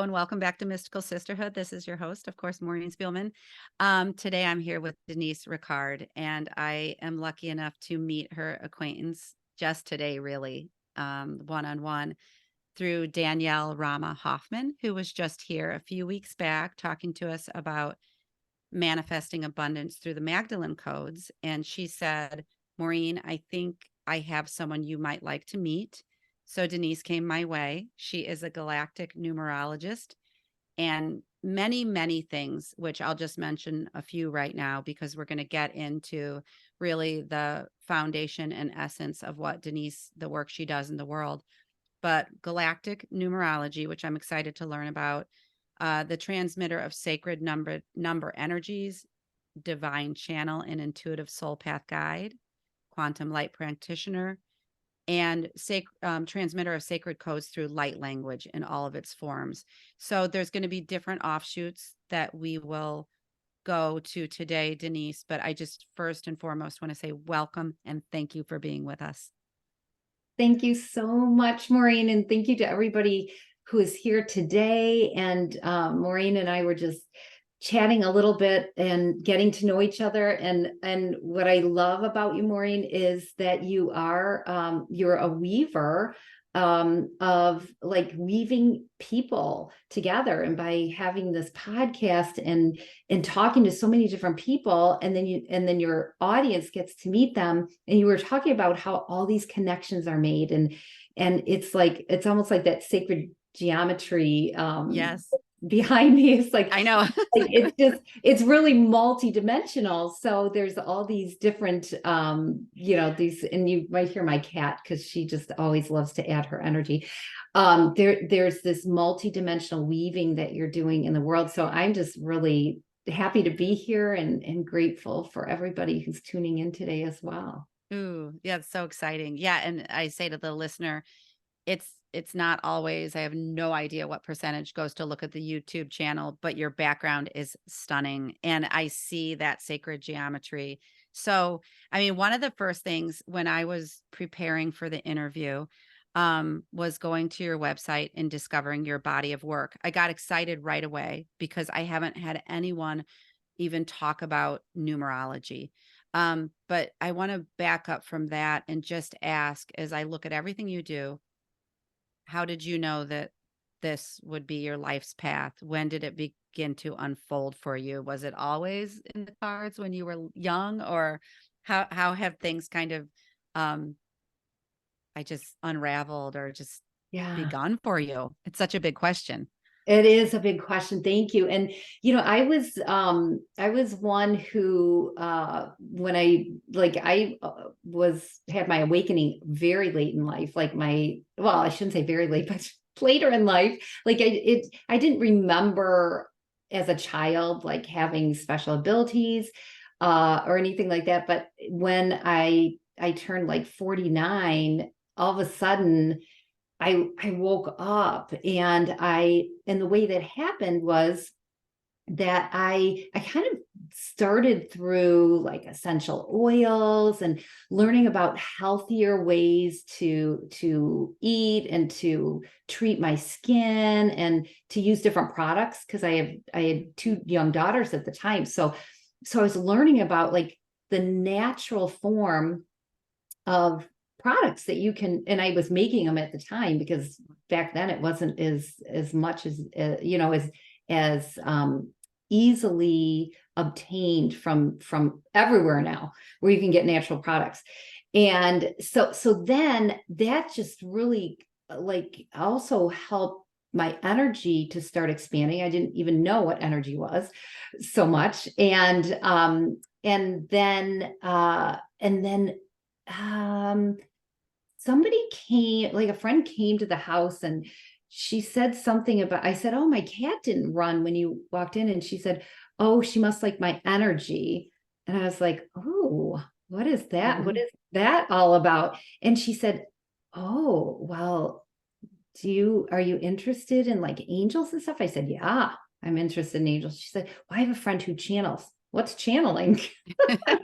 Hello and welcome back to Mystical Sisterhood. This is your host, of course, Maureen Spielman. Today I'm here with Denise Ricard, and I am lucky enough to meet her acquaintance just today, really, one-on-one through Danielle Rama Hoffman, who was just here a few weeks back talking to us about manifesting abundance through the Magdalene codes. And she said, Maureen, I think I have someone you might like to meet. So Denise came my way. She is a galactic numerologist and many, many things, which I'll just mention a few right now because we're going to get into really the foundation and essence of what Denise, the work she does in the world. But galactic numerology, which I'm excited to learn about, the transmitter of sacred number energies, divine channel and intuitive soul path guide, quantum light practitioner, and transmitter of sacred codes through light language in all of its forms. So there's going to be different offshoots that we will go to today, Denise, but I just first and foremost want to say welcome and thank you for being with us. Thank you so much, Maureen, and thank you to everybody who is here today. And Maureen and I were just chatting a little bit and getting to know each other. And what I love about you, Maureen, is that you're a weaver of like weaving people together. And by having this podcast and talking to so many different people, and then your audience gets to meet them. And you were talking about how all these connections are made, and it's almost like that sacred geometry. Yes. Behind me, it's like, I know. it's really multi-dimensional. So there's all these different these, and you might hear my cat because she just always loves to add her energy. There's this multi-dimensional weaving that you're doing in the world. So I'm just really happy to be here and grateful for everybody who's tuning in today as well. Ooh, yeah, it's so exciting. Yeah, and I say to the listener, it's not always, I have no idea what percentage goes to look at the YouTube channel, but your background is stunning. And I see that sacred geometry. So, I mean, one of the first things when I was preparing for the interview, was going to your website and discovering your body of work. I got excited right away because I haven't had anyone even talk about numerology. But I want to back up from that and just ask, as I look at everything you do, how did you know that this would be your life's path? When did it begin to unfold for you? Was it always in the cards when you were young, or how have things kind of I just unraveled or just begun for you? It's such a big question. It is a big question. Thank you. And, I was one who, when I had my awakening very late in life, I shouldn't say very late, but later in life, I didn't remember as a child, like having special abilities, or anything like that. But when I turned like 49, all of a sudden, I woke up, and the way that happened was that I kind of started through like essential oils and learning about healthier ways to eat and to treat my skin and to use different products, because I had two young daughters at the time. So I was learning about like the natural form of products that you can, and I was making them at the time because back then it wasn't as much as as easily obtained from everywhere now, where you can get natural products. And so then that just really like also helped my energy to start expanding. I didn't even know what energy was so much. And then somebody came, like a friend came to the house, and she said something about, I said, "Oh, my cat didn't run when you walked in." And she said, "Oh, she must like my energy." And I was like, "Oh, what is that? Mm-hmm. What is that all about?" And she said, "Oh, well, are you interested in like angels and stuff?" I said, "Yeah, I'm interested in angels." She said, "Well, I have a friend who channels." What's channeling?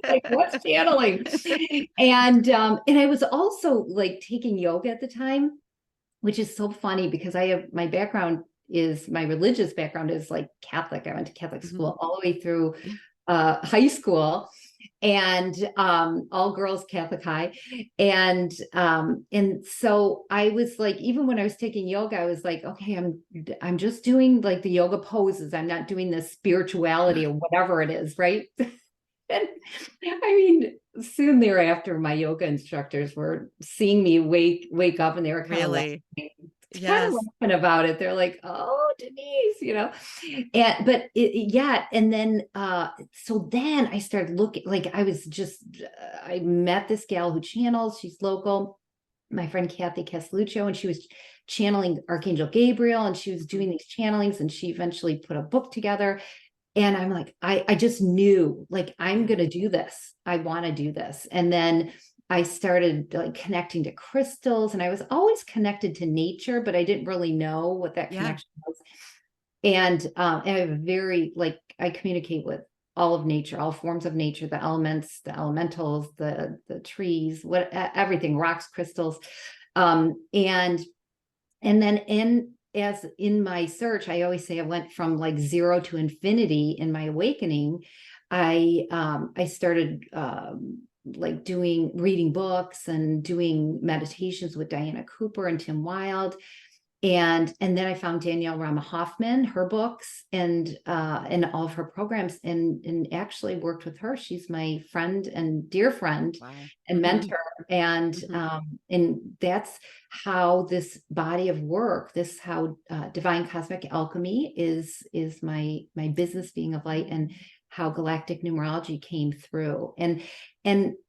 Like, what's channeling? And I was also like taking yoga at the time, which is so funny because I have my background my religious background is like Catholic. I went to Catholic Mm-hmm. school all the way through high school, and all girls Catholic high. And so I was like, even when I was taking yoga, I was like, okay, I'm just doing like the yoga poses. I'm not doing the spirituality or whatever it is, right? And I mean, soon thereafter, my yoga instructors were seeing me wake up, and they were kind of Really? laughing Yes. about it. They're like, "Oh, Denise," And yeah, and then so then I started looking. Like I met this gal who channels. She's local. My friend Kathy Castelluccio, and she was channeling Archangel Gabriel, and she was doing these channelings, and she eventually put a book together. And I'm like, I just knew, like, I'm going to do this. I want to do this. And then I started like connecting to crystals, and I was always connected to nature, but I didn't really know what that Yeah. connection was. And I have I communicate with all of nature, all forms of nature, the elements, the elementals, the trees, everything, rocks, crystals. And then as in my search, I always say I went from like 0 to infinity in my awakening. I started like reading books and doing meditations with Diana Cooper and Tim Wilde. And then I found Danielle Rama Hoffman, her books, and all of her programs, and actually worked with her. She's my friend and dear friend and mentor. And that's how this body of work, how Divine Cosmic Alchemy is my business, being of light, and how Galactic Numerology came through. And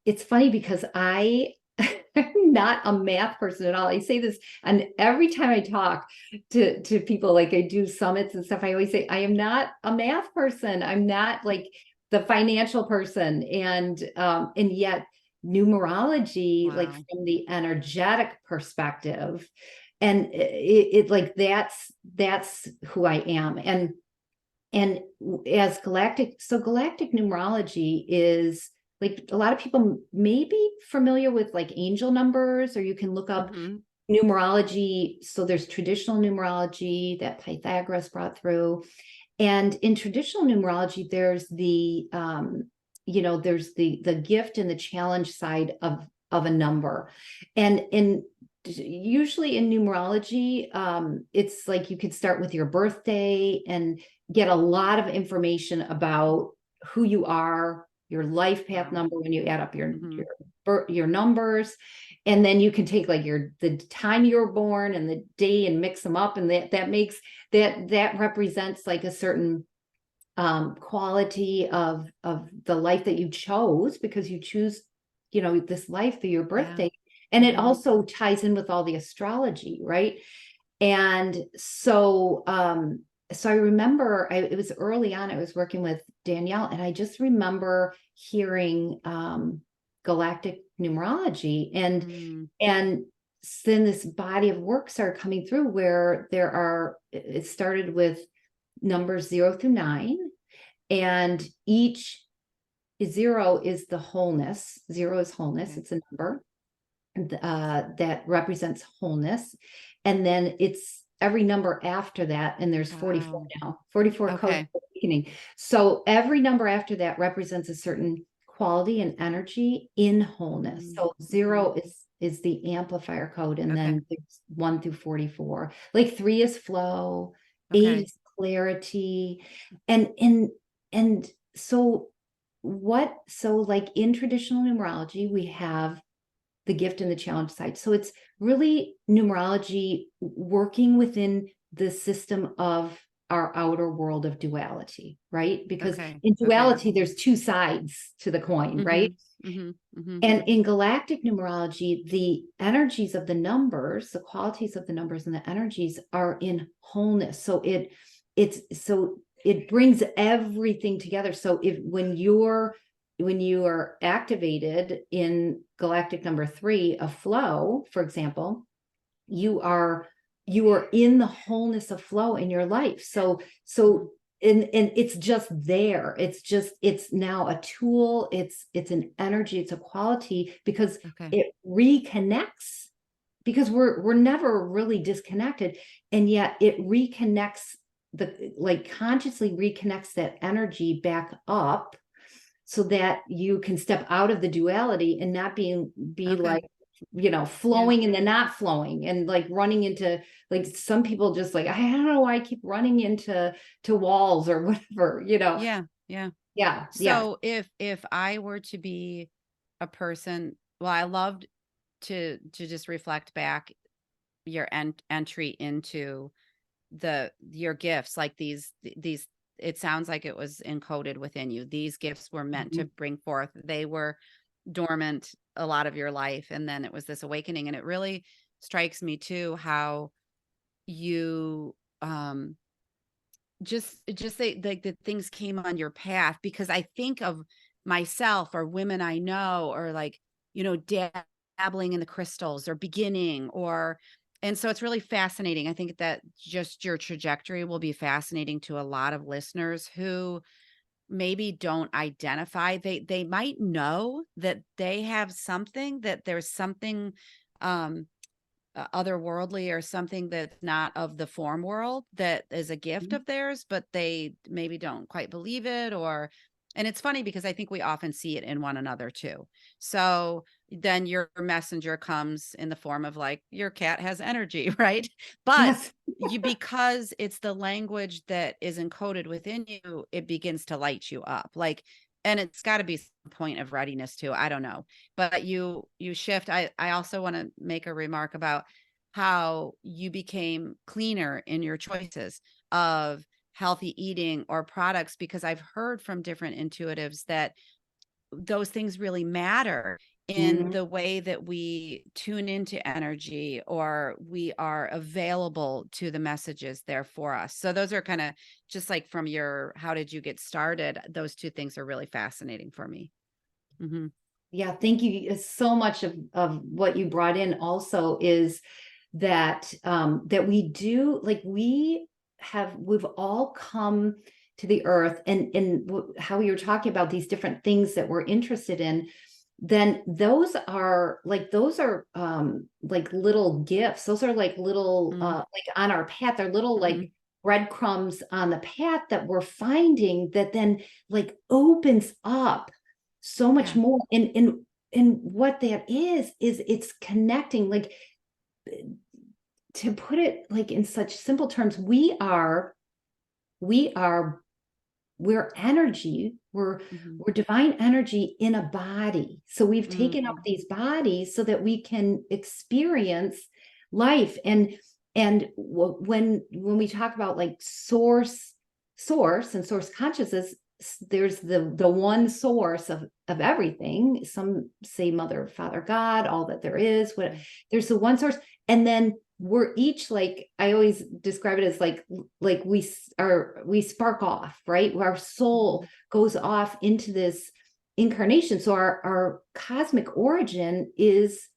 it's funny because I'm not a math person at all. I say this, and every time I talk to people, like I do summits and stuff, I always say, I am not a math person. I'm not like the financial person. And yet numerology, like from the energetic perspective, and it like, that's who I am. And as galactic numerology is, like, a lot of people may be familiar with like angel numbers, or you can look up numerology. So there's traditional numerology that Pythagoras brought through. And in traditional numerology, there's there's the gift and the challenge side of a number. And usually in numerology, it's like you could start with your birthday and get a lot of information about who you are, your life path number, when you add up your numbers. And then you can take like the time you were born and the day and mix them up, and that represents like a certain quality of the life that you chose, because you choose this life through your birthday. And it also ties in with all the astrology, right? And so I remember it was early on, I was working with Danielle, and I just remember hearing Galactic Numerology, and then this body of work started coming through, where it started with numbers 0 through 9, and each 0 is the wholeness. 0 is wholeness. It's a number that represents wholeness. And then it's every number after that, and there's 44 now, 44 codes of awakening. So every number after that represents a certain quality and energy in wholeness. So 0 is the amplifier code, and then there's 1 through 44. Like 3 is flow, 8 is clarity, and so like in traditional numerology, we have the gift and the challenge side. So it's really numerology working within the system of our outer world of duality, right? Because in duality, there's two sides to the coin, right? And in galactic numerology, the energies of the numbers, the qualities of the numbers and the energies are in wholeness. So it brings everything together. So when you are activated in galactic number 3 of flow, for example, you are in the wholeness of flow in your life. So and it's just there. It's now a tool. It's an energy. It's a quality, because it reconnects because we're never really disconnected, and yet it reconnects like consciously reconnects that energy back up so that you can step out of the duality and not be Okay. like, you know, Yeah. flowing and then not flowing, and like running into, like, some people just like, I don't know why I keep running into walls or whatever, you know. Yeah. Yeah. Yeah, yeah. So if I were to be a person, well, I loved to just reflect back your entry into your gifts, like these it sounds like it was encoded within you. These gifts were meant to Mhm. bring forth. They were dormant a lot of your life, and then it was this awakening. And it really strikes me too how you just say like that things came on your path, because I think of myself or women I know, or like, dabbling in the crystals or beginning, or and so it's really fascinating. I think that just your trajectory will be fascinating to a lot of listeners who maybe don't identify. They might know that they have something, that there's something um otherworldly, or something that's not of the form world, that is a gift of theirs, but they maybe don't quite believe it. Or and it's funny because I think we often see it in one another too. So then your messenger comes in the form of like, your cat has energy, right? But Yes. because it's the language that is encoded within you, it begins to light you up. Like, and it's got to be some point of readiness too. I don't know, but you shift. I also want to make a remark about how you became cleaner in your choices of healthy eating or products, because I've heard from different intuitives that those things really matter in Mhm. the way that we tune into energy, or we are available to the messages there for us. So those are kind of just like from your, how did you get started? Those two things are really fascinating for me. Hmm. Yeah, thank you so much. Of what you brought in also is that that we do, like, we've all come to the earth, and how you were talking about these different things that we're interested in, then those are like little gifts. Those are like little like on our path. They're little Mm-hmm. like breadcrumbs on the path that we're finding, that then like opens up so much Yeah. more. And what that is it's connecting, like, to put it like in such simple terms, we are we're energy, Mm-hmm. we're divine energy in a body. So we've taken up Mm-hmm. these bodies so that we can experience life. And when we talk about like source and source consciousness, there's the one source of everything. Some say mother, father, God, all that there is. What There's the one source, and then we're each, like, I always describe it as like we spark off, right? Our soul goes off into this incarnation. So our cosmic origin is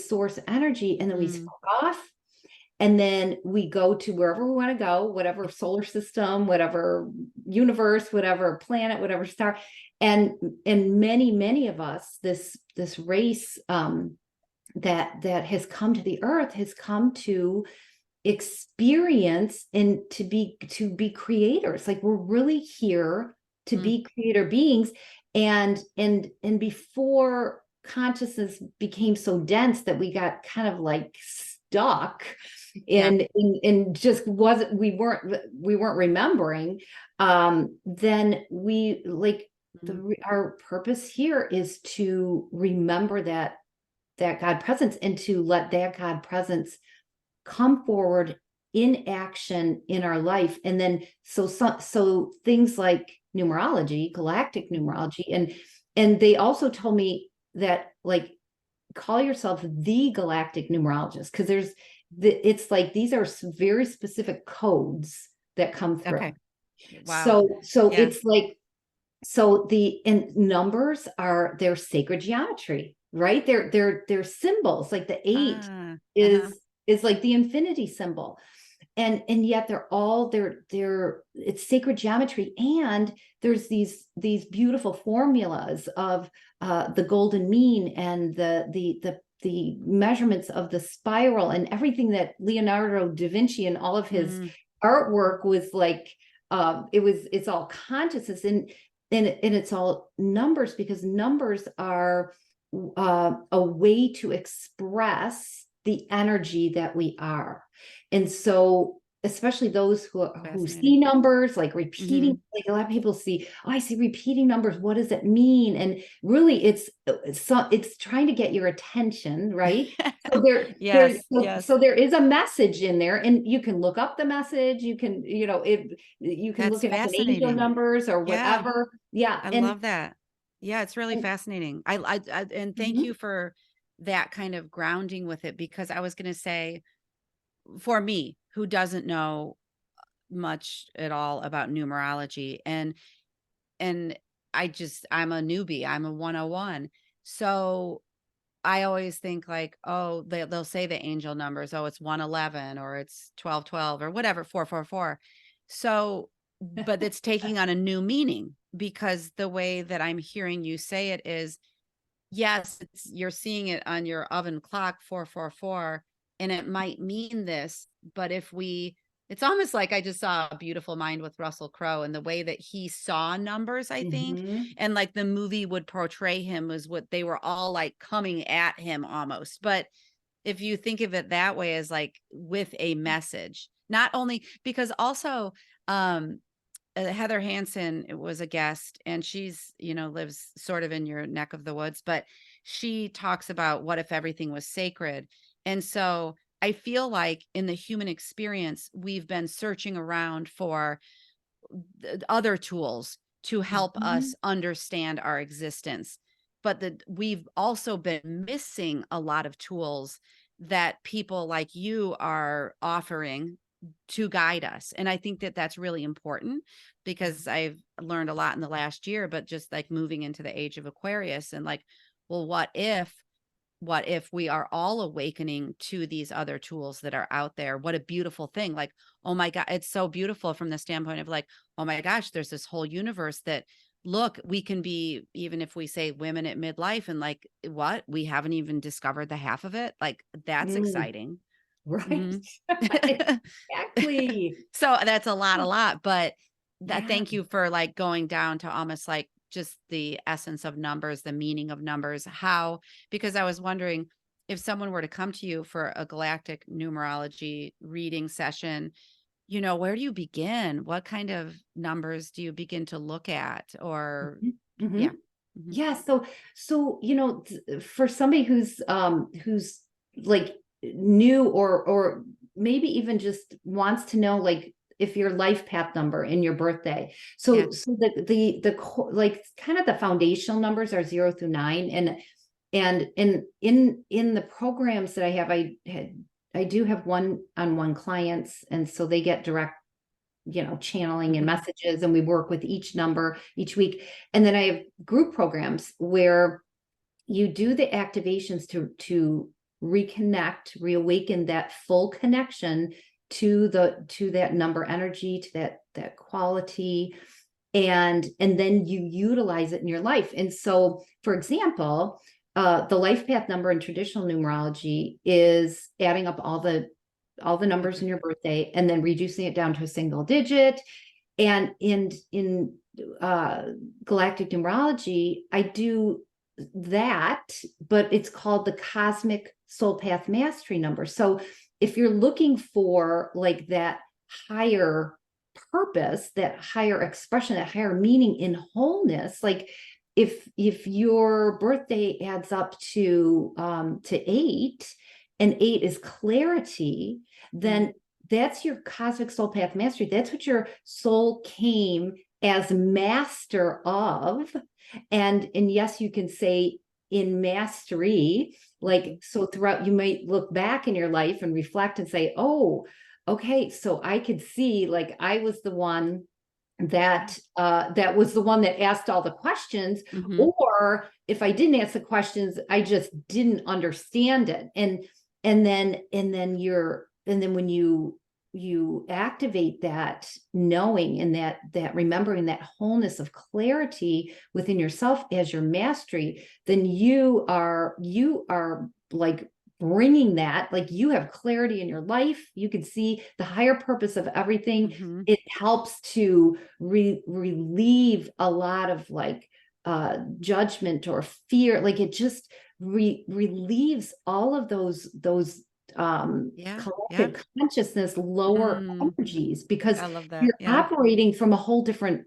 source energy, and then we Mm-hmm. spark off, and then we go to wherever we want to go, whatever solar system, whatever universe, whatever planet, whatever star. And many of us, this race that has come to the earth, has come to experience and to be creators. Like, we're really here to Mm-hmm. be creator beings. And before consciousness became so dense that we got kind of like stuck Yeah. and just wasn't we weren't remembering, then we like Mm-hmm. our purpose here is to remember that God presence, and to let that God presence come forward in action in our life. And then so things like numerology, galactic numerology, and they also told me that, like, call yourself the galactic numerologist, because it's like these are very specific codes that come through. Okay. Wow. So Yeah. it's like, so and numbers are their sacred geometry, right? They're symbols. Like the 8 Ah. Uh-huh. is like the infinity symbol. And yet they're it's sacred geometry. And there's these beautiful formulas of the golden mean, and the the measurements of the spiral and everything that Leonardo da Vinci and all of his artwork was like, it's all consciousness, and it's all numbers, because numbers are a way to express the energy that we are. And so especially those who see numbers, like repeating, like a lot of people see, oh, I see repeating numbers, what does it mean? And really it's trying to get your attention, right? So so there is a message in there, and you can look up the message, you can, you can look it up in angel numbers or whatever. I love that. Yeah, it's really fascinating. And thank you for that kind of grounding with it, because I was going to say, for me, who doesn't know much at all about numerology, and I'm a newbie, I'm a 101. So I always think like, oh, they'll say the angel numbers, oh, it's 111 or it's 1212 or whatever, 444. So, but it's taking on a new meaning, because the way that I'm hearing you say it is, yes, you're seeing it on your oven clock, 444, and it might mean this, but it's almost like I just saw A Beautiful Mind with Russell Crowe, and the way that he saw numbers, I think, and like the movie would portray him was what they were all like coming at him almost. But if you think of it that way, as like with a message, not only because also, Heather Hansen was a guest, and she's, lives sort of in your neck of the woods, but she talks about what if everything was sacred. And so I feel like in the human experience, we've been searching around for other tools to help us understand our existence, but we've also been missing a lot of tools that people like you are offering to guide us. And I think that that's really important, because I've learned a lot in the last year, but just like moving into the age of Aquarius, and like, well, what if we are all awakening to these other tools that are out there? What a beautiful thing. Like, oh my God, it's so beautiful from the standpoint of like, oh my gosh, there's this whole universe that, look, we can be, even if we say women at midlife, and like, what, we haven't even discovered the half of it. Like, that's exciting. Right. Exactly. So that's a lot, but thank you for like going down to almost like just the essence of numbers, the meaning of numbers, because I was wondering, if someone were to come to you for a galactic numerology reading session, where do you begin? What kind of numbers do you begin to look at? Or yeah. Yeah. So, for somebody who's like new, or maybe even just wants to know, like, if your life path number in your birthday. So the like kind of the foundational numbers are 0 through 9. And in the programs that I have, I do have one-on-one clients. And so they get direct, channeling and messages, and we work with each number each week. And then I have group programs where you do the activations to reconnect, reawaken that full connection to that number energy, to that quality, and then you utilize it in your life. And so, for example, the life path number in traditional numerology is adding up all the numbers in your birthday and then reducing it down to a single digit. And in galactic numerology, I do that, but it's called the cosmic soul path mastery number. So if you're looking for like that higher purpose, that higher expression, that higher meaning in wholeness, like if your birthday adds up to 8, and 8 is clarity, then that's your cosmic soul path mastery. That's what your soul came as master of. And yes, you can say in mastery, like, so throughout, you might look back in your life and reflect and say, oh, okay, so I could see, like, I was the one that was the one that asked all the questions, or if I didn't ask the questions, I just didn't understand it. And then when you activate that knowing and that remembering, that wholeness of clarity within yourself as your mastery, then you are like bringing that, like you have clarity in your life. You can see the higher purpose of everything. Mm-hmm. It helps to relieve a lot of like judgment or fear. Like it just relieves all of those Yeah. Yeah. collective consciousness, lower Mm, energies, because I love that. you're Yeah. operating from a whole different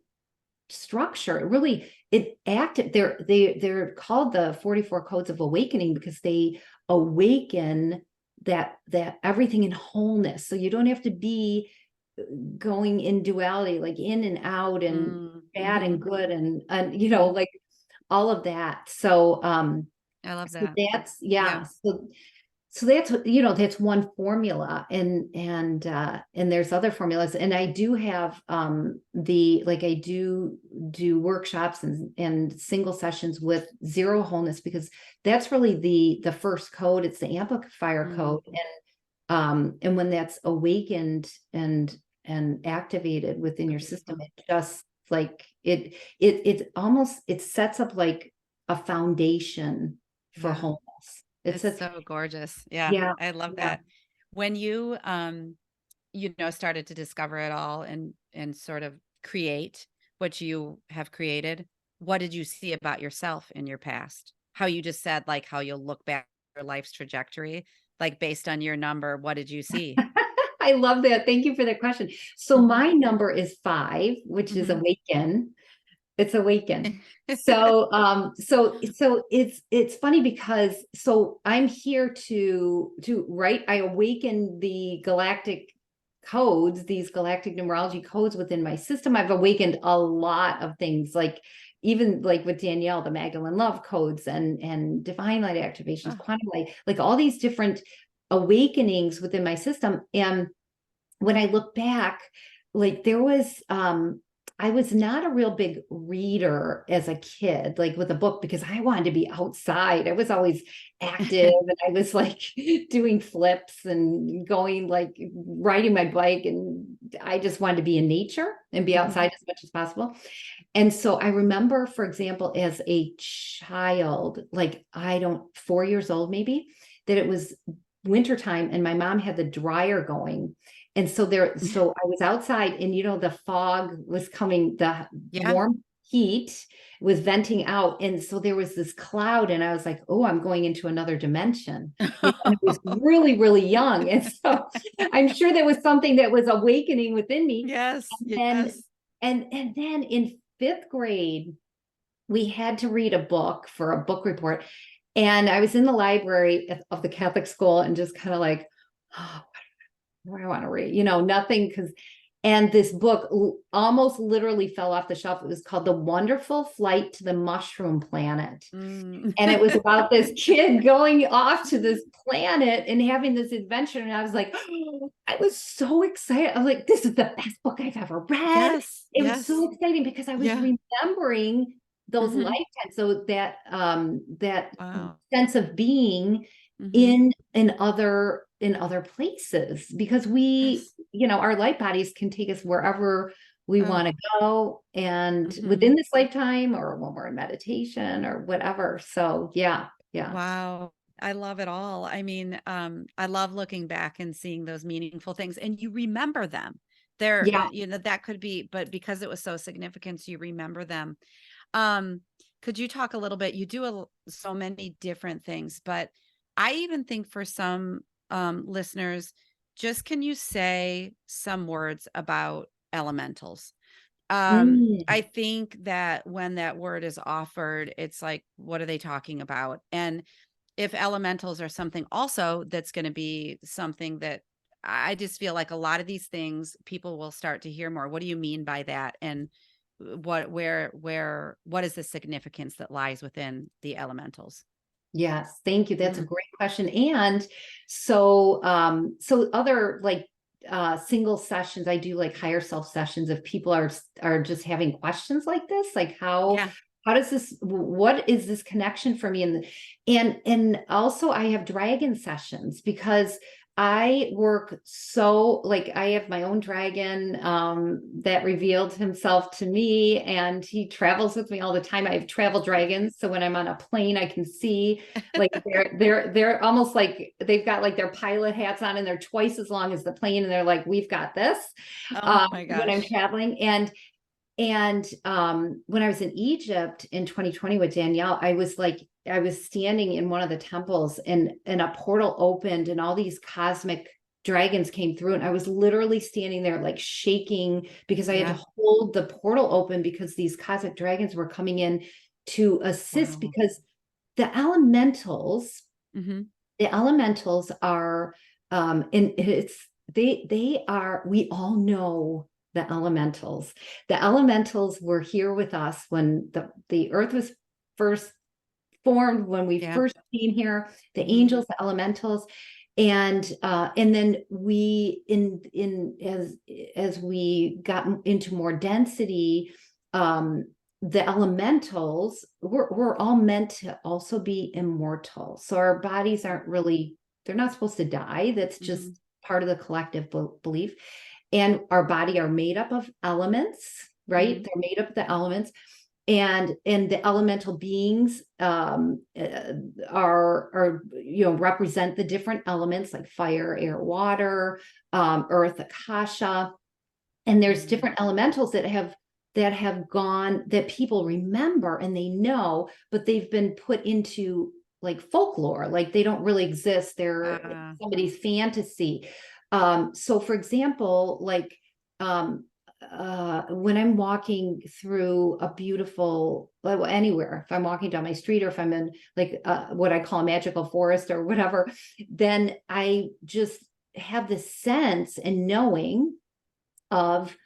structure. It really, it acted, they're called the 44 codes of awakening because they awaken that everything in wholeness. So you don't have to be going in duality, like in and out and Mm, bad mm-hmm. and good and Mm-hmm. like all of that. So I love so that. that's, Yeah. yeah. So that's, that's one formula, and there's other formulas, and I do have I do workshops and single sessions with zero wholeness, because that's really the first code. It's the amplifier Mm, code, and when that's awakened and activated within so your system, beautiful. it just like it almost, it sets up like a foundation for Yeah. wholeness. It's It's a, so gorgeous. Yeah. yeah, I love yeah. that. When you started to discover it all and sort of create what you have created, what did you see about yourself in your past? How you just said, like, how you'll look back at your life's trajectory, like based on your number, what did you see? I love that. Thank you for that question. So Hmm. my number is 5, which is Hmm. awaken. It's awaken. So it's funny because so I'm here to right. I awaken the galactic codes, these galactic numerology codes within my system. I've awakened a lot of things, like even like with Danielle, the Magdalene Love codes and divine light activations, Oh, quantum light, like all these different awakenings within my system. And when I look back, like there was I was not a real big reader as a kid, like with a book, because I wanted to be outside. I was always active, and I was like doing flips and going like riding my bike, and I just wanted to be in nature and be mhm. outside as much as possible. And so I remember, for example, as a child, like 4 years old maybe, that it was wintertime and my mom had the dryer going. And so I was outside, and the fog was coming, the Yeah. warm heat was venting out. And so there was this cloud, and I was like, oh, I'm going into another dimension. And I was really, really young. And so I'm sure there was something that was awakening within me. Yes. And Yes. and then in 5th grade, we had to read a book for a book report. And I was in the library of the Catholic school and just kind of like, oh, what do I want to read? Nothing. And this book almost literally fell off the shelf. It was called The Wonderful Flight to the Mushroom Planet. Mm. And it was about this kid going off to this planet and having this adventure. And I was like, oh, I was so excited. I was like, this is the best book I've ever read. Yes. It was Yes. so exciting because I was Yeah. remembering those Hmm. lifetimes. So that Wow. sense of being Hmm. in other places, because Yes. our light bodies can take us wherever we Oh. want to go, and Hmm. within this lifetime or when we're in meditation or whatever. So yeah. Yeah. Wow. I love it all. I mean, I love looking back and seeing those meaningful things, and you remember them. Yeah. That could be, but because it was so significant, you remember them. Um, could you talk a little bit? You do so many different things, but I even think for some listeners, just can you say some words about elementals? I Mm. think that when that word is offered, it's like, what are they talking about? And if elementals are something also that's going to be something that I just feel like a lot of these things people will start to hear more. What do you mean by that? And what is the significance that lies within the elementals? Yes, thank you. That's a Mhm. great question. And so other like single sessions, I do like higher self sessions if people are just having questions like this, like Yeah. how does this, what is this connection for me? And also I have dragon sessions, because I work so, like, I have my own dragon that revealed himself to me, and he travels with me all the time. I have travel dragons, so when I'm on a plane, I can see, like, they're almost like they've got like their pilot hats on, and they're twice as long as the plane, and they're like, we've got this Oh my when I'm gosh. traveling. And when I was in Egypt in 2020 with Danielle, I was standing in one of the temples, and a portal opened, and all these cosmic dragons came through, and I was literally standing there like shaking because I had Yeah. to hold the portal open because these cosmic dragons were coming in to assist, Wow. because the elementals Mm-hmm. the elementals are and they are, we all know the elementals. The elementals were here with us when the earth was first formed, when we Yeah. first came here, the Mm-hmm. angels, the elementals. And then we in as we got into more density, the elementals, we're all meant to also be immortal. So our bodies aren't really, they're not supposed to die. That's Mm-hmm. just part of the collective belief. And our body are made up of elements, right? Mm-hmm. They're made up of the elements. And the elemental beings are represent the different elements like fire, air, water, earth, akasha. And there's Mm-hmm. different elementals that have gone, that people remember and they know, but they've been put into like folklore, like they don't really exist, they're Uh, somebody's fantasy. So for example, like um when I'm walking through a beautiful, well, anywhere, if I'm walking down my street, or if I'm in like what I call a magical forest or whatever, then I just have this sense and knowing of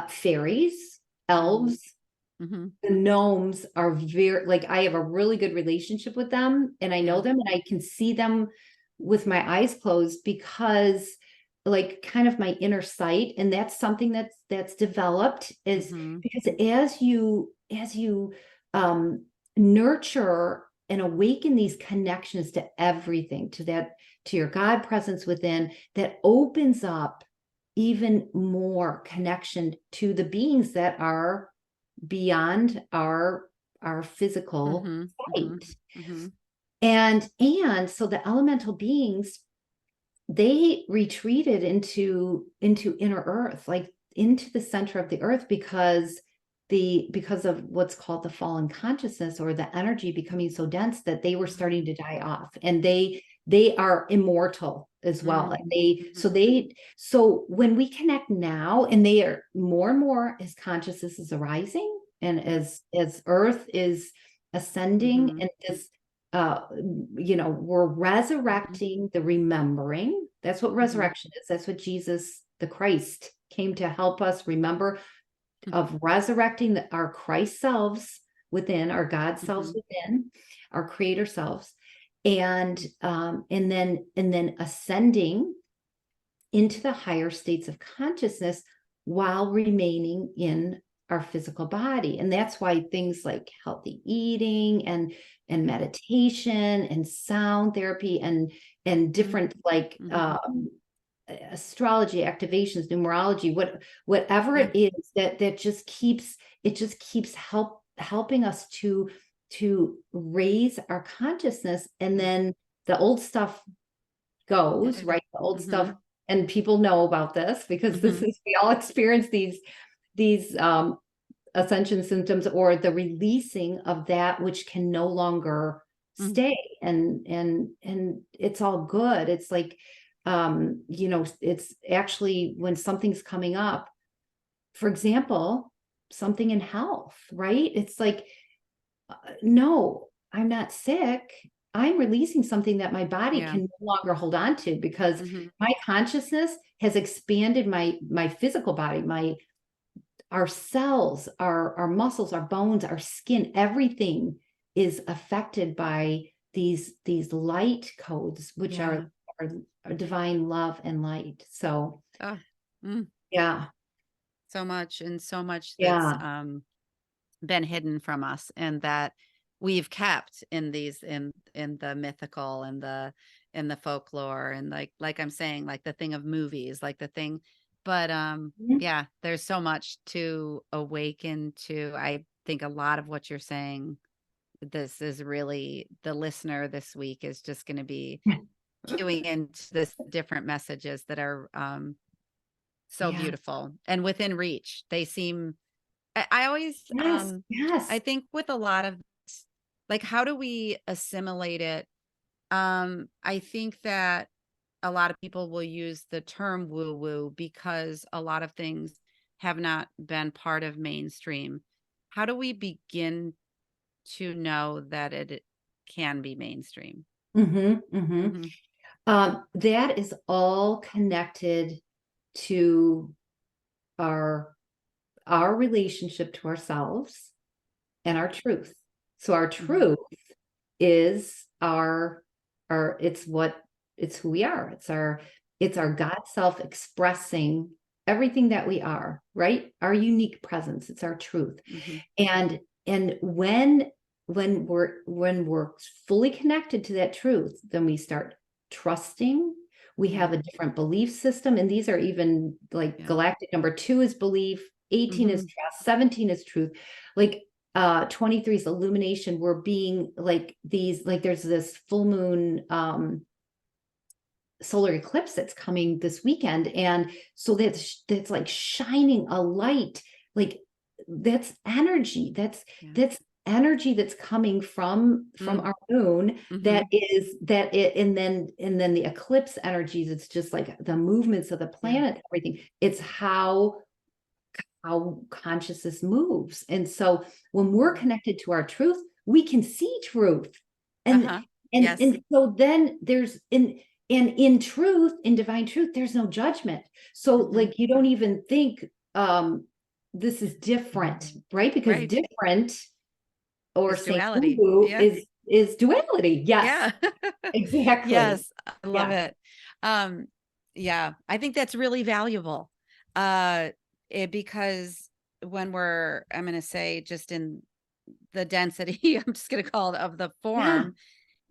fairies, mm-hmm. elves. Mm-hmm. The gnomes are very, like, I have a really good relationship with them, and I know Yeah. them, and I can see them with my eyes closed, because like kind of my inner sight. And that's something that's developed, is Mm-hmm. because as you nurture and awaken these connections to everything, to your God presence within, that opens up even more connection to the beings that are beyond our physical Mm-hmm. Mm-hmm. sight. Mm-hmm. And so the elemental beings, they retreated into inner earth, like into the center of the earth, because of what's called the fallen consciousness, or the energy becoming so dense that they were starting to die off. And they are immortal as well. And Mm-hmm. so when we connect now, and they are more and more as consciousness is arising, and as earth is ascending, Mm-hmm. and this we're resurrecting the remembering. That's what Mm-hmm. resurrection is. That's what Jesus the Christ came to help us remember, of resurrecting our Christ selves within, our God selves Mm-hmm. within, our creator selves. And then ascending into the higher states of consciousness while remaining in our physical body. And that's why things like healthy eating and meditation and sound therapy and different like Mm-hmm. astrology activations, numerology, whatever Yeah. it is that just keeps helping us to raise our consciousness. And then the old stuff goes, right? The old Mm-hmm. stuff, and people know about this, because this Mm-hmm. is, we all experience these ascension symptoms, or the releasing of that which can no longer Mm-hmm. stay. And it's all good. It's like it's actually when something's coming up, for example, something in health, right? It's like, no, I'm not sick. I'm releasing something that my body Yeah. can no longer hold on to, because Mm-hmm. my consciousness has expanded my physical body, our cells, our muscles, our bones, our skin, everything is affected by these light codes, which Yeah. are divine love and light. So Oh, mm, yeah, so much, and so much that's yeah, been hidden from us, and that we've kept in these in the mythical and in the folklore, and like I'm saying, like the thing of movies, like the thing, but Mhm. yeah, there's so much to awaken to. I think a lot of what you're saying, this is really, the listener this week is just going to be queuing into this different messages that are so Yeah. beautiful and within reach. They seem, I always Yes. I Yes. think with a lot of this, like, how do we assimilate it? I think that a lot of people will use the term woo woo because a lot of things have not been part of mainstream. How do we begin to know that it can be mainstream? Mm-hmm. Hmm. That is all connected to our our relationship to ourselves and our truth. So our Hmm. truth is our it's who we are. It's our God self expressing everything that we are, right? Our unique presence. It's our truth. Hmm. And when we're fully connected to that truth, then we start trusting. We Yeah. have a different belief system, and these are even like Yeah. galactic number 2 is belief, 18 is Hmm. trust, 17 is truth. Like 23 is illumination. We're being like these, like there's this full moon solar eclipse that's coming this weekend, and so that's like shining a light, like that's energy, Yeah. that's energy that's coming from our moon, Mm-hmm. that is that it and then the eclipse energies, it's just like the movements of the Yeah. planet, everything. It's how consciousness moves. And so when we're connected to our truth, we can see truth. And Uh-huh. and Yes. and so then there's in truth, in divine truth, there's no judgment. So Hmm. like you don't even think this is different, right? Because Right. different or It's saying duality. woo Yeah. is duality. Yes, Yeah. exactly. Yes. I love Yeah. it. Um, yeah, I think that's really valuable. Uh, because when we're, I'm going to say, just in the density, I'm just going to call it, of the Yeah. form,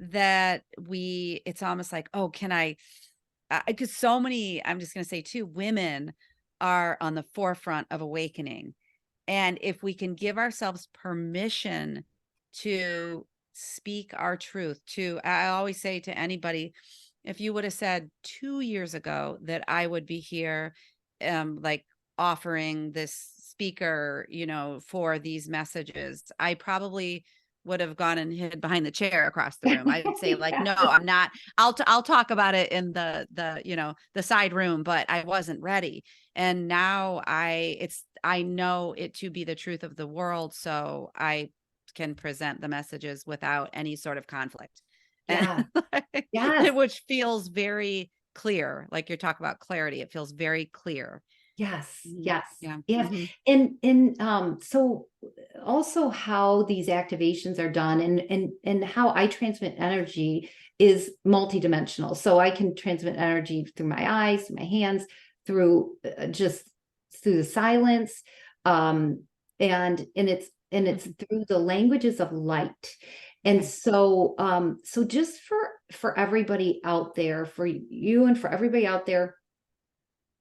that it's almost like, oh, can I, because so many, I'm just going to say too, women are on the forefront of awakening. And if we can give ourselves permission to speak our truth, I always say to anybody, if you would have said 2 years ago that I would be here, like offering this speaker, for these messages, I probably would have gone and hid behind the chair across the room. I'd say like, no, Yes. I'm not. I'll talk about it in the side room, but I wasn't ready. And now I know it to be the truth of the world, so I can present the messages without any sort of conflict. And Yeah. Yes. which feels very clear. Like you're talking about clarity, it feels very clear. Yes, Mhm. yes, Yeah. yes. Hmm. And so also how these activations are done, and how I transmit energy is multidimensional. So I can transmit energy through my eyes, through my hands, through just through the silence, um, and it's Hmm. through the languages of light. And Okay. so just for everybody out there, for you and for everybody out there,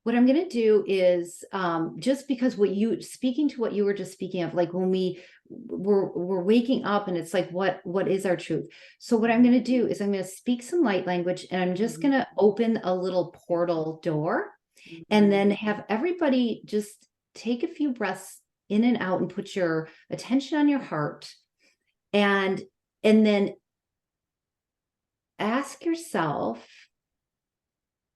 what I'm going to do is just because speaking to what you were just speaking of, like when we're waking up and it's like, what is our truth? So what I'm Hmm. going to do is I'm going to speak some light language, and I'm just Hmm. going to open a little portal door, and Hmm. then have everybody just take a few breaths in and out and put your attention on your heart, and then ask yourself.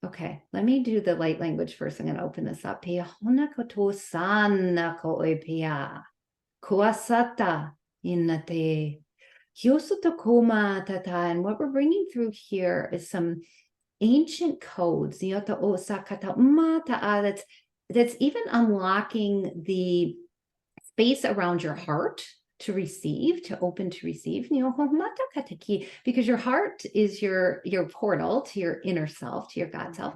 Okay, let me do the light language first. I'm going to open this up. Pia hona koto sana ko e pia. Kuasata inate. Hyosuto koma tata. And what we're bringing through here is some ancient codes. Yota o sakata mata. That's even unlocking the space around your heart receive, to open to receive, because your heart is your portal to your inner self, to your God self.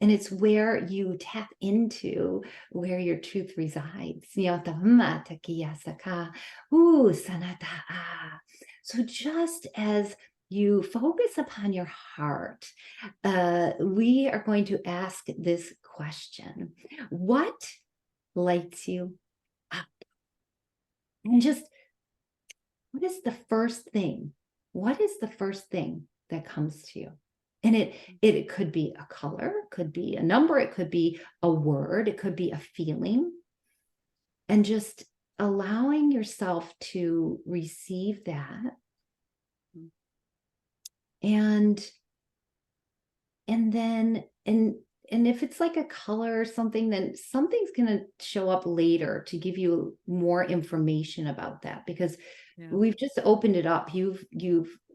And it's where you tap into where your truth resides. So just as you focus upon your heart, we are going to ask this question: what lights you up? And just, what is the first thing? What is the first thing that comes to you? And it could be a color, it could be a number, it could be a word, it could be a feeling. And just allowing yourself to receive that. And then, and if it's like a color or something, then something's going to show up later to give you more information about that, because we've just opened it up. You've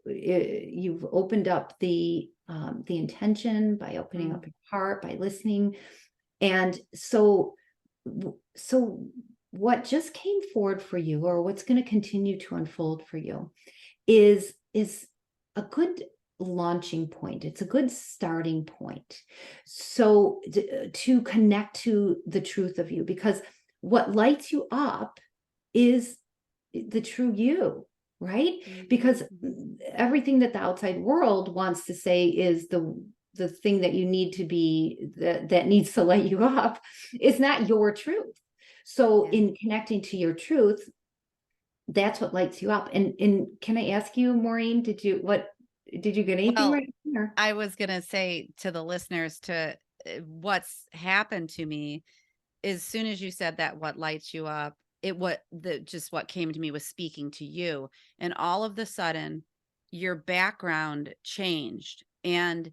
opened up the intention by opening up your heart, by listening. And so what just came forward for you, or what's going to continue to unfold for you, is a good launching point. It's a good starting point. So to connect to the truth of you, because what lights you up is the true you, right? Because everything that the outside world wants to say is the thing that you need to be, that needs to light you up, is not your truth. So in connecting to your truth, that's what lights you up. And can I ask you, Maureen, did you get anything right here? I was going to say to the listeners, what's happened to me, as soon as you said that, what lights you up, what came to me was speaking to you. And all of the sudden your background changed, and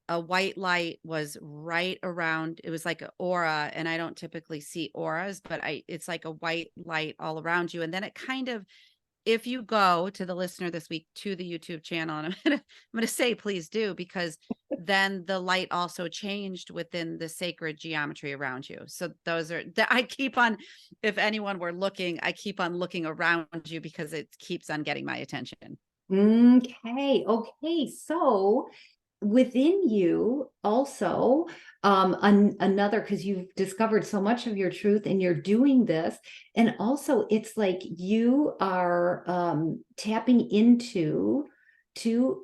a white light was right around. It was like an aura. And I don't typically see auras, but it's like a white light all around you. And then it kind of, if you go to the listener this week to the YouTube channel, and I'm going to say, please do, because then the light also changed within the sacred geometry around you. So those are that I keep on, if anyone were looking, I keep on looking around you because it keeps on getting my attention. Okay. So within you also, another, because you've discovered so much of your truth and you're doing this, and also it's like you are tapping into the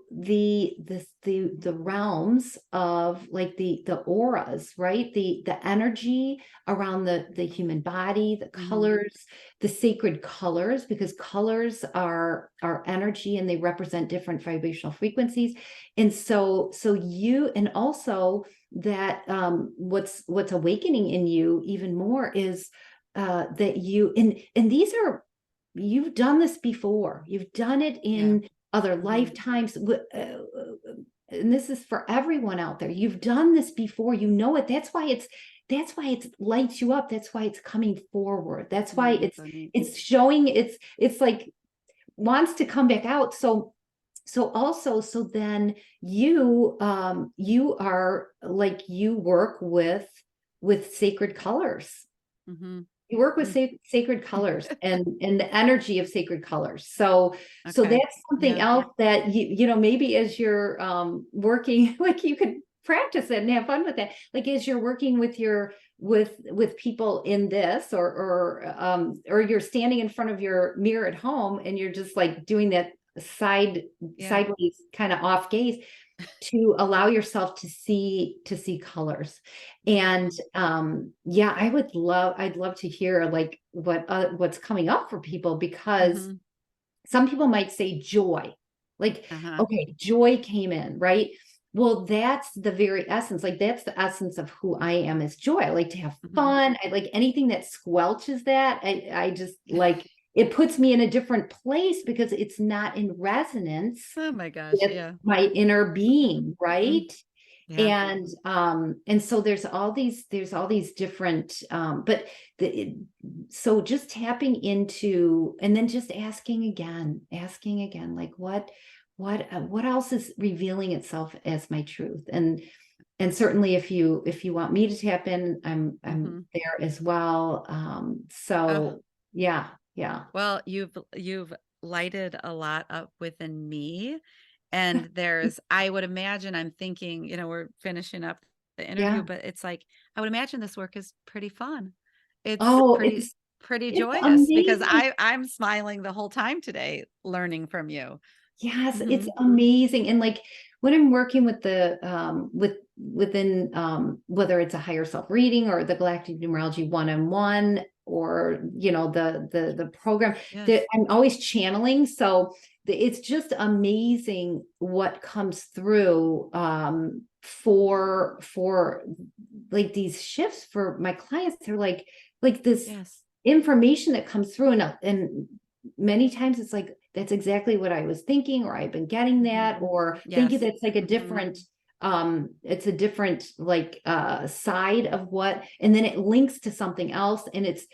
realms of like the auras, right? The energy around the human body, the colors, the sacred colors, because colors are energy and they represent different vibrational frequencies. And so you, and also that what's awakening in you even more is that you, and these are, you've done this before, you've done it in other lifetimes, and this is for everyone out there. You've done this before, you know it. That's why it lights you up. That's why it's coming forward. That's why it's showing, it's like wants to come back out. So then you are like, you work with sacred colors. You work with sacred colors and the energy of sacred colors. So that's something else that you know, maybe as you're working, like you could practice it and have fun with it. Like as you're working with with people in this, or you're standing in front of your mirror at home and you're just like doing that sideways kind of off gaze, to allow yourself to see colors. And I'd love to hear like what's coming up for people, because some people might say joy, like okay, joy came in, right? Well, that's the very essence, like that's the essence of who I am, is joy. I like to have fun. I like anything that squelches that. I just like, it puts me in a different place because it's not in resonance. Oh my gosh. With my inner being, right? And so there's all these different, so just tapping into, and then just asking again, like what else is revealing itself as my truth? And and certainly if you want me to tap in, I'm Mm-hmm. there as well. So yeah, yeah. Well, you've lighted a lot up within me. And I would imagine, I'm thinking, we're finishing up the interview, Yeah. but it's like, I would imagine this work is pretty fun. It's Oh, pretty it's joyous because amazing. I'm smiling the whole time today, learning from you. Yes, it's Hmm. amazing. And like when I'm working with the within whether it's a higher self reading or the Galactic Numerology one-on-one, or the program that Yes. I'm always channeling. So it's just amazing what comes through for like these shifts for my clients. They're like this Yes. information that comes through, and many times it's like, that's exactly what I was thinking, or I've been getting Hmm. that, or thank you, Yes. that's like a Hmm. different it's a different like side of what, and then it links to something else, and it's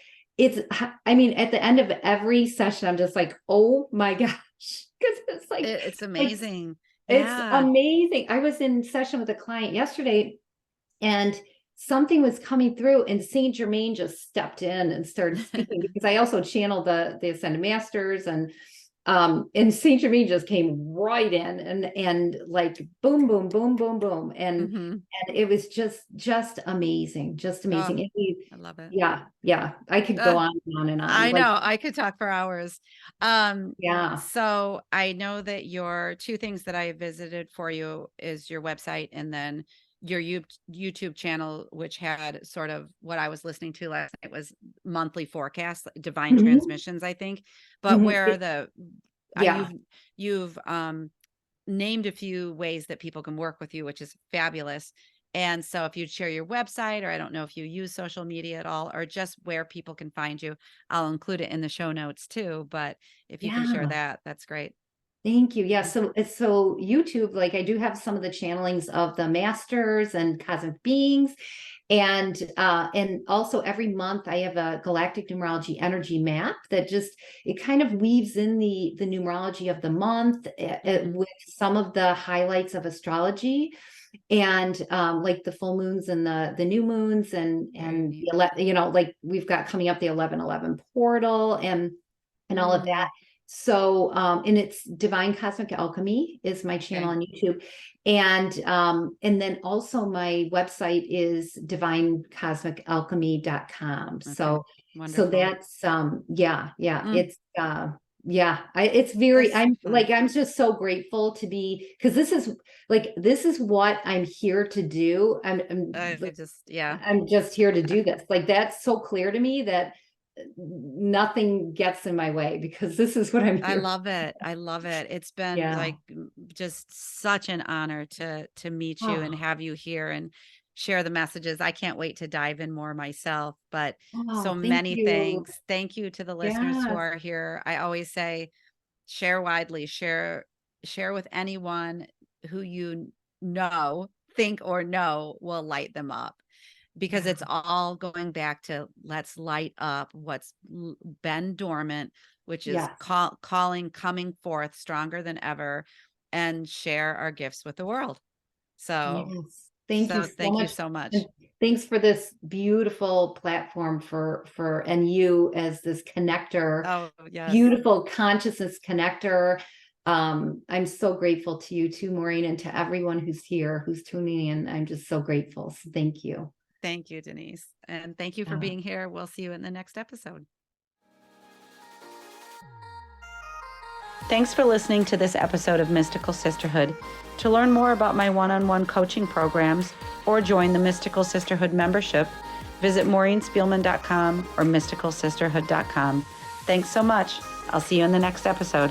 I mean, at the end of every session I'm just like, oh my gosh, because it's It's like amazing. it's Yeah. amazing. I was in session with a client yesterday, and something was coming through, and Saint Germain just stepped in and started speaking, because I also channeled the Ascended Masters, and Saint Germain just came right in, and like boom, boom, boom, boom, boom, Hmm. and it was just amazing, just Oh, amazing. I love it. Yeah, yeah, I could go Uh, on and on and on, I like, know, I could talk for hours. Um, yeah. so I know that your two things that I visited for you is your website and then your YouTube channel, which had sort of what I was listening to last night was monthly forecasts, like divine Mhm, transmissions, I think. But mhm, where the yeah, you've named a few ways that people can work with you, which is fabulous. And so if you'd share your website, or I don't know if you use social media at all, or just where people can find you, I'll include it in the show notes too. But if you can share yeah. that, that's great. Thank you. Yeah. So YouTube, like I do have some of the channelings of the masters and cosmic beings. And also every month I have a galactic numerology energy map that just, it kind of weaves in the numerology of the month, Hmm. with some of the highlights of astrology, and like the full moons and the new moons, Very and neat. like we've got coming up the 1111 portal, and all of that. Mm, So, and it's Divine Cosmic Alchemy is my channel okay. on YouTube. And then also my website is divinecosmicalchemy.com. Okay. So Wonderful. that's yeah, Mm, it's it's very, that's so fun. I'm just so grateful to be, because this is what I'm here to do. I just, yeah, I'm just here to do this. Like, that's so clear to me that nothing gets in my way, because this is what I'm I here. love it. I love it. It's been Yeah. like just such an honor to meet you and Oh, have you here and share the messages. I can't wait to dive in more myself, but so oh, thank many you. thanks. Thank you to the listeners who Yes. are here. I always say share widely, share with anyone who you know, think or know will light them up, because Yeah. it's all going back to let's light up what's been dormant, which is Yes. calling, coming forth stronger than ever, and share our gifts with the world. So, Yes. Thank you so thank you much. so And much. thanks for this beautiful platform, and you as this connector, Oh, yes. beautiful consciousness connector. I'm so grateful to you too, Maureen, and to everyone who's here, who's tuning in. I'm just so grateful. So thank you. Thank you, Denise. And thank you for Uh, being here. We'll see you in the next episode. Thanks for listening to this episode of Mystical Sisterhood. To learn more about my one-on-one coaching programs or join the Mystical Sisterhood membership, visit maureenspielman.com or mysticalsisterhood.com. Thanks so much. I'll see you in the next episode.